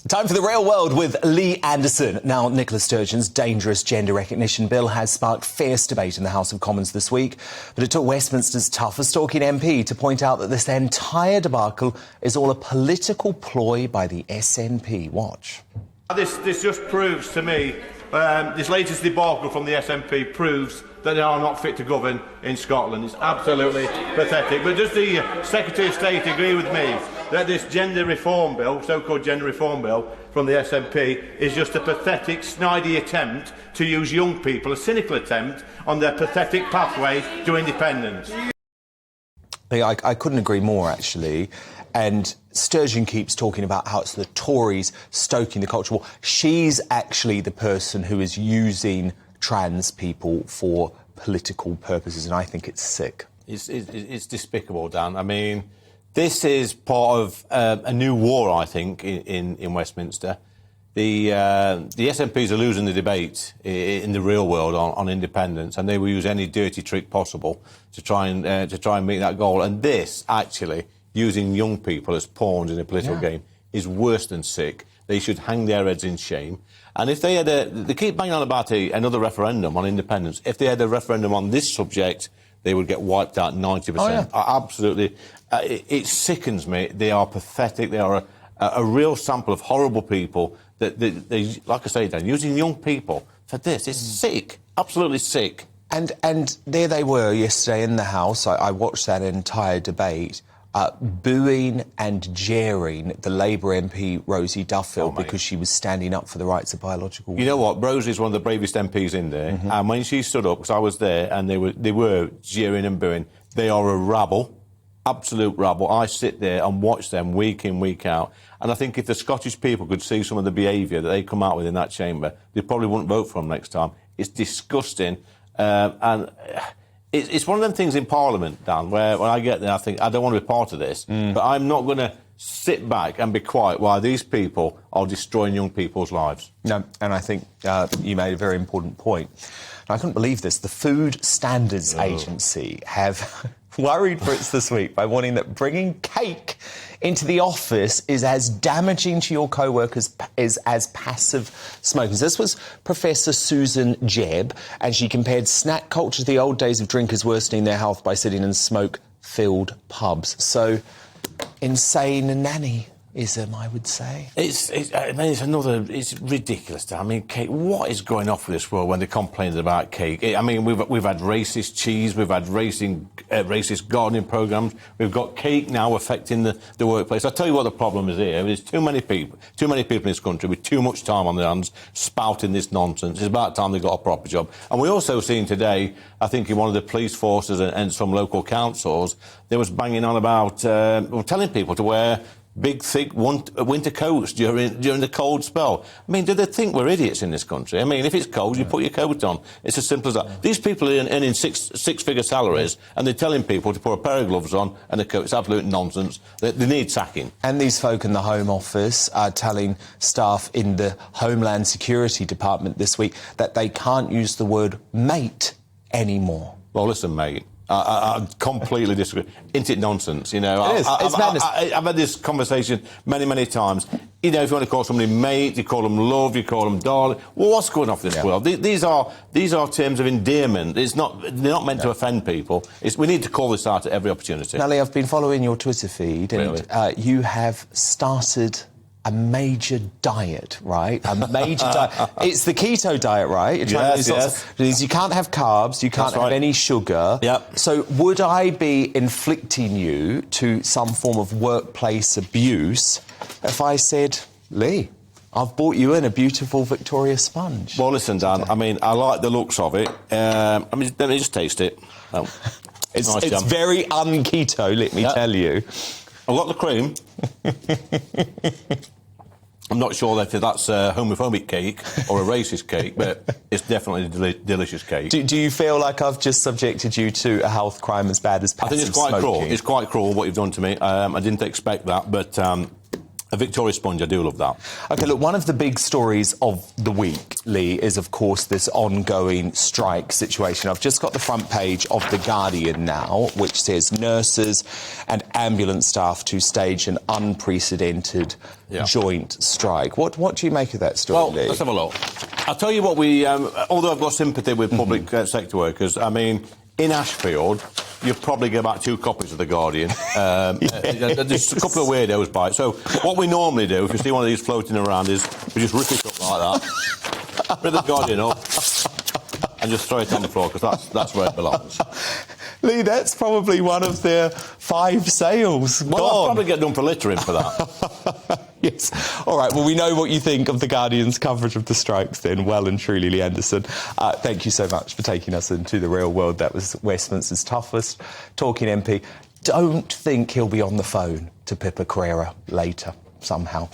Time for the real world with Lee Anderson. Now, Nicola Sturgeon's dangerous gender recognition bill has sparked fierce debate in the House of Commons this week, but it took Westminster's toughest talking MP to point out that this entire debacle is all a political ploy by the SNP. Watch. This just proves to me, this latest debacle from the SNP proves that they are not fit to govern in Scotland. It's absolutely pathetic. But does the Secretary of State agree with me that this gender reform bill, so-called gender reform bill from the SNP, is just a pathetic, snidey attempt to use young people, a cynical attempt on their pathetic pathway to independence? I couldn't agree more, actually. And Sturgeon keeps talking about how it's the Tories stoking the culture war. She's actually the person who is using trans people for political purposes, and I think it's sick. It's despicable, Dan. I mean, this is part of a new war, I think, in Westminster. The SNPs are losing the debate in the real world on independence, and they will use any dirty trick possible to try and meet that goal. And this, actually, using young people as pawns in a political game, is worse than sick. They should hang their heads in shame. And if they had they keep banging on about another referendum on independence. If they had a referendum on this subject, they would get wiped out 90%. Oh, yeah. Absolutely. It sickens me. They are pathetic. They are a real sample of horrible people that they, like I say, Dan, using young people for this. It's sick. Absolutely sick. And there they were yesterday in the House. I watched that entire debate. Booing and jeering the Labour MP Rosie Duffield because she was standing up for the rights of biological women. You know what? Rosie's one of the bravest MPs in there, and when she stood up, because I was there, and they were jeering and booing. They are a rabble, absolute rabble. I sit there and watch them week in, week out, and I think if the Scottish people could see some of the behaviour that they come out with in that chamber, they probably wouldn't vote for them next time. It's disgusting, and it's one of them things in Parliament, Dan, where when I get there, I think, I don't want to be part of this, but I'm not going to sit back and be quiet while these people are destroying young people's lives. No, and I think you made a very important point. And I couldn't believe this. The Food Standards Agency have worried Brits this week by warning that bringing cake into the office is as damaging to your co-workers as passive smoking. This was Professor Susan Jebb, and she compared snack culture to the old days of drinkers worsening their health by sitting in smoke-filled pubs. So, insane nannyism, I would say. It's ridiculous. I mean, cake. What is going off with this world when they're complaining about cake? I mean, we've had racist cheese, we've had racist gardening programmes, we've got cake now affecting the workplace. I'll tell you what the problem is here. There's too many people in this country with too much time on their hands spouting this nonsense. It's about time they got a proper job. And we also seen today, I think in one of the police forces and some local councils, they was banging on about telling people to wear big, thick winter coats during the cold spell. I mean, do they think we're idiots in this country? I mean, if it's cold, you put your coat on. It's as simple as that. These people are earning six-figure salaries, and they're telling people to put a pair of gloves on and a coat. It's absolute nonsense. They need sacking. And these folk in the Home Office are telling staff in the Homeland Security Department this week that they can't use the word mate anymore. Well, listen, mate. I completely disagree. Isn't it nonsense? You know, it is. It's madness. I've had this conversation many, many times. You know, if you want to call somebody mate, you call them love, you call them darling. Well, what's going on in this world? These are terms of endearment. They're not meant to offend people. We need to call this out at every opportunity. Now, Lee, I've been following your Twitter feed, and you have started a major diet, right? A major diet. It's the keto diet, right? Yes. You can't have carbs, you can't have any sugar. Yep. So would I be inflicting you to some form of workplace abuse if I said, Lee, I've bought you in a beautiful Victoria sponge? Well, listen, Dan, I mean, I like the looks of it. Let me just taste it. Oh, it's very un-keto, let me tell you. I've got the cream. I'm not sure if that's a homophobic cake or a racist cake, but it's definitely a delicious cake. Do you feel like I've just subjected you to a health crime as bad as passive I think it's quite smoking? cruel. It's quite cruel what you've done to me. I didn't expect that, but A Victoria Sponge, I do love that. OK, look, one of the big stories of the week, Lee, is, of course, this ongoing strike situation. I've just got the front page of The Guardian now, which says nurses and ambulance staff to stage an unprecedented joint strike. What do you make of that story, Lee? Let's have a look. I'll tell you what although I've got sympathy with public sector workers, I mean, in Ashfield, you'll probably get about 2 copies of The Guardian. There's a couple of weirdos by it. So what we normally do, if you see one of these floating around, is we just rip it up like that, rip The Guardian up, and just throw it on the floor, because that's where it belongs. Lee, that's probably one of their 5 sales. Well, I'll probably get done for littering for that. Yes. All right, well, we know what you think of The Guardian's coverage of the strikes then, well and truly, Lee Anderson. Thank you so much for taking us into the real world. That was Westminster's toughest talking MP. Don't think he'll be on the phone to Pippa Crerar later, somehow.